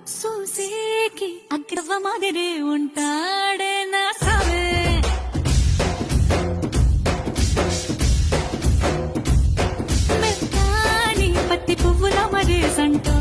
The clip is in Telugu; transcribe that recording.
సూసేకి అగ్రవ మాదిరి ఉంటాడే నా సావే మెత్తాని పత్తి పువ్వుల మరి సంటో